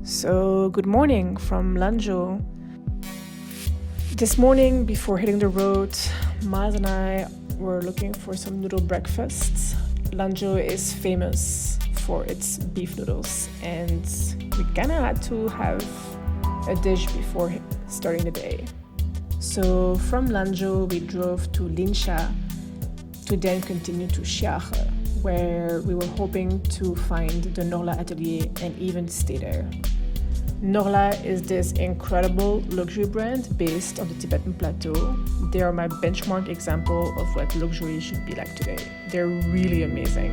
So, good morning from Lanzhou. This morning, before hitting the road, Myles and I were looking for some noodle breakfasts. Lanzhou is famous for its beef noodles, and we kinda had to have a dish before starting the day. So from Lanzhou, we drove to Linsha to then continue to Xiahe, where we were hoping to find the Norla atelier and even stay there. Norla is this incredible luxury brand based on the Tibetan plateau. They are my benchmark example of what luxury should be like today. They're really amazing.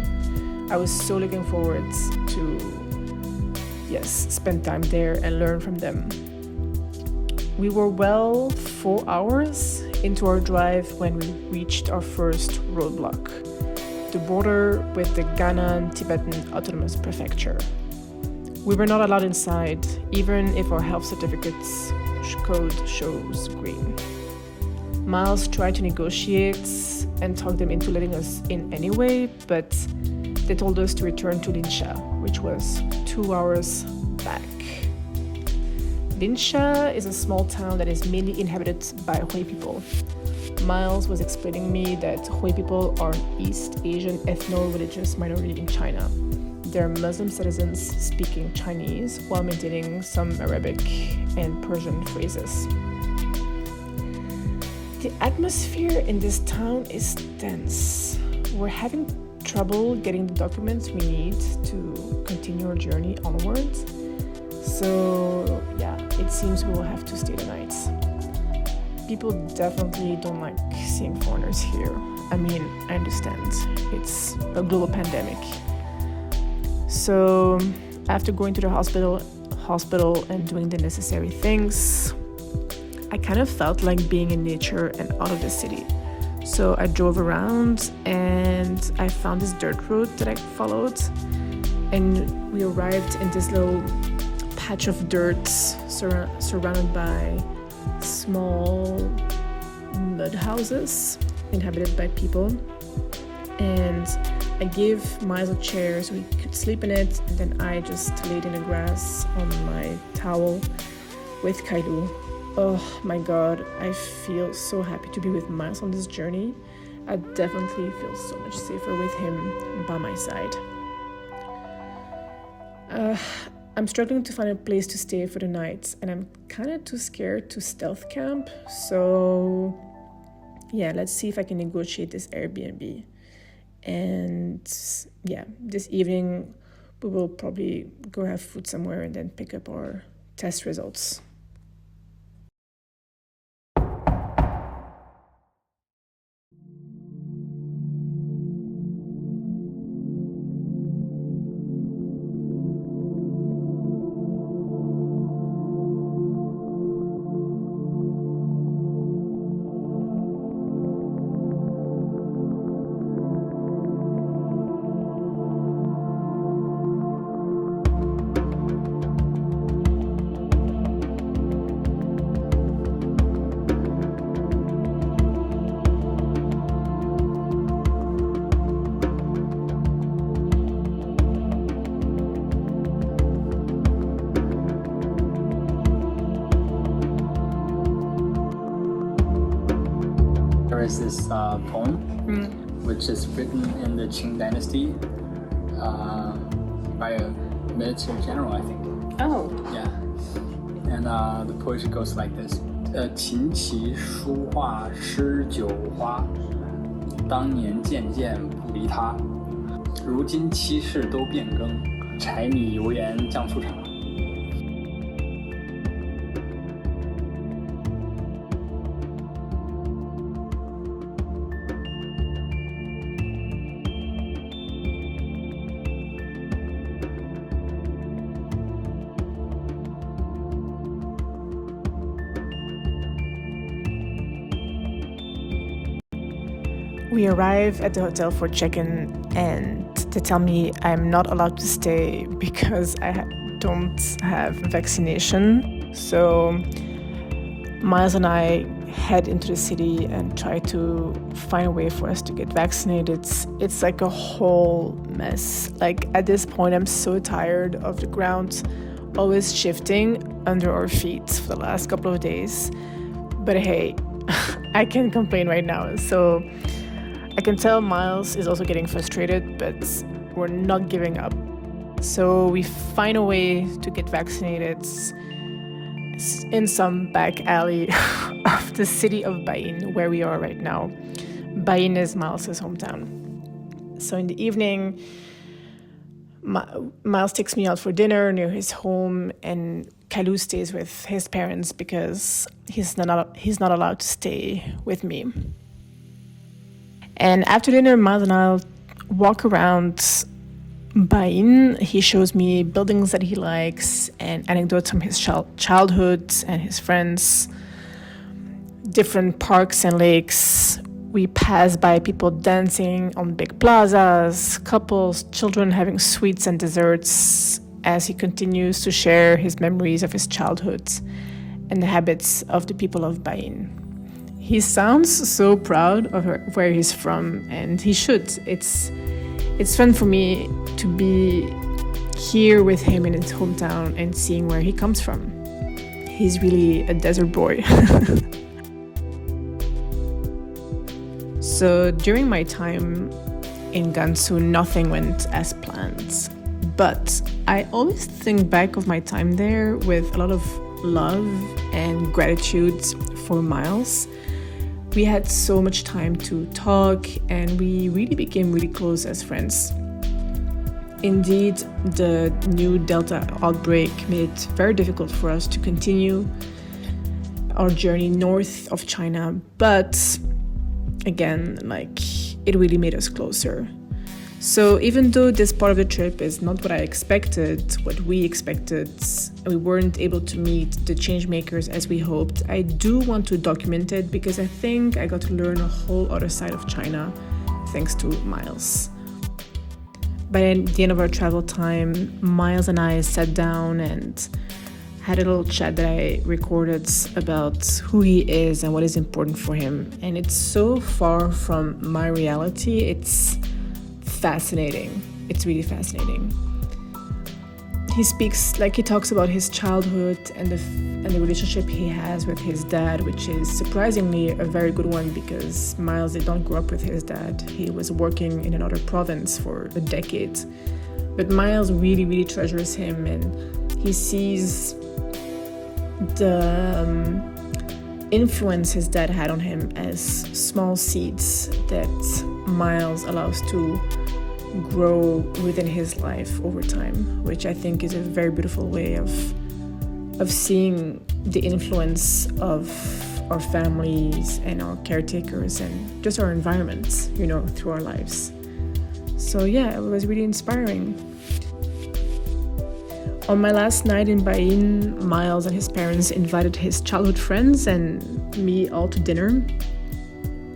I was so looking forward to, spend time there and learn from them. We were 4 hours into our drive when we reached our first roadblock, the border with the Gannan Tibetan Autonomous Prefecture. We were not allowed inside, even if our health certificate's code shows green. Myles tried to negotiate and talk them into letting us in anyway, but they told us to return to Linsha, which was 2 hours back. Linsha is a small town that is mainly inhabited by Hui people. Myles was explaining me that Hui people are an East Asian ethno-religious minority in China. They're Muslim citizens speaking Chinese while maintaining some Arabic and Persian phrases. The atmosphere in this town is tense. We're having trouble getting the documents we need to continue our journey onwards. So it seems we will have to stay the night. People definitely don't like seeing foreigners here. I mean, I understand. It's a global pandemic. So after going to the hospital and doing the necessary things, I kind of felt like being in nature and out of the city. So I drove around and I found this dirt road that I followed, and we arrived in this little patch of dirt surrounded by small mud houses inhabited by people. And I gave Myles a chair so he could sleep in it, and then I just laid in the grass on my towel with KAILU. Oh my god, I feel so happy to be with Myles on this journey. I definitely feel so much safer with him by my side. I'm struggling to find a place to stay for the night, and I'm kind of too scared to stealth camp, so let's see if I can negotiate this Airbnb. And this evening we will probably go have food somewhere and then pick up our test results. There is this poem which is written in the Qing Dynasty by a military general, I think. Oh. Yeah. And the poetry goes like this. 琴棋书画诗酒花，当年件件不离它。如今七事都变更，柴米油盐酱醋茶。We arrive at the hotel for check-in, and they tell me I'm not allowed to stay because I don't have vaccination. So Myles and I head into the city and try to find a way for us to get vaccinated. It's like a whole mess. Like at this point, I'm so tired of the ground always shifting under our feet for the last couple of days. But hey, I can't complain right now. So I can tell Myles is also getting frustrated, but we're not giving up. So we find a way to get vaccinated in some back alley of the city of Bain, where we are right now. Bain is Myles' hometown. So in the evening, Myles takes me out for dinner near his home, and KAILU stays with his parents because he's not allowed to stay with me. And after dinner, Myles and I walk around Bain. He shows me buildings that he likes and anecdotes from his childhood and his friends, different parks and lakes. We pass by people dancing on big plazas, couples, children having sweets and desserts, as he continues to share his memories of his childhood and the habits of the people of Bain. He sounds so proud of where he's from, and he should. It's fun for me to be here with him in his hometown and seeing where he comes from. He's really a desert boy. So during my time in Gansu, nothing went as planned. But I always think back of my time there with a lot of love and gratitude for Myles. We had so much time to talk, and we really became really close as friends. Indeed, the new Delta outbreak made it very difficult for us to continue our journey north of China, but again, it really made us closer. So even though this part of the trip is not what we expected, we weren't able to meet the change makers as we hoped, I do want to document it because I think I got to learn a whole other side of China thanks to Myles. By the end of our travel time, Myles and I sat down and had a little chat that I recorded about who he is and what is important for him. And it's so far from my reality. It's fascinating. It's really fascinating. He talks about his childhood and the relationship he has with his dad, which is surprisingly a very good one because Myles did not grow up with his dad. He was working in another province for a decade. But Myles really, really treasures him, and he sees the influence his dad had on him as small seeds that Myles allows to grow within his life over time, which I think is a very beautiful way of seeing the influence of our families and our caretakers and just our environments, through our lives. So yeah, it was really inspiring. On my last night in Bain, Myles and his parents invited his childhood friends and me all to dinner.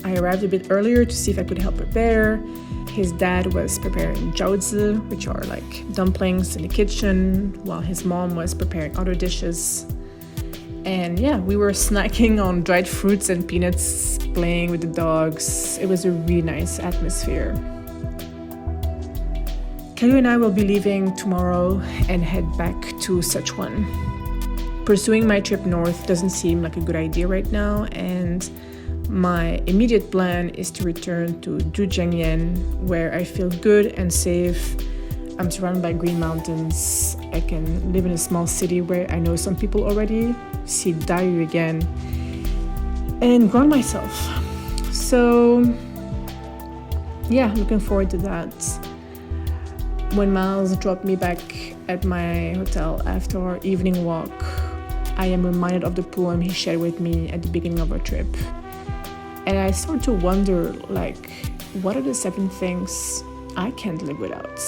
I arrived a bit earlier to see if I could help prepare. His dad was preparing jiaozi, which are like dumplings in the kitchen, while his mom was preparing other dishes. And yeah, we were snacking on dried fruits and peanuts, playing with the dogs. It was a really nice atmosphere. KAILU and I will be leaving tomorrow and head back to Sichuan. Pursuing my trip north doesn't seem like a good idea right now, and my immediate plan is to return to Zhujiangyan, where I feel good and safe. I'm surrounded by green mountains. I can live in a small city where I know some people already, see Dayu again, and ground myself. So yeah, looking forward to that. When Myles dropped me back at my hotel after our evening walk, I am reminded of the poem he shared with me at the beginning of our trip. And I start to wonder, what are the 7 things I can't live without?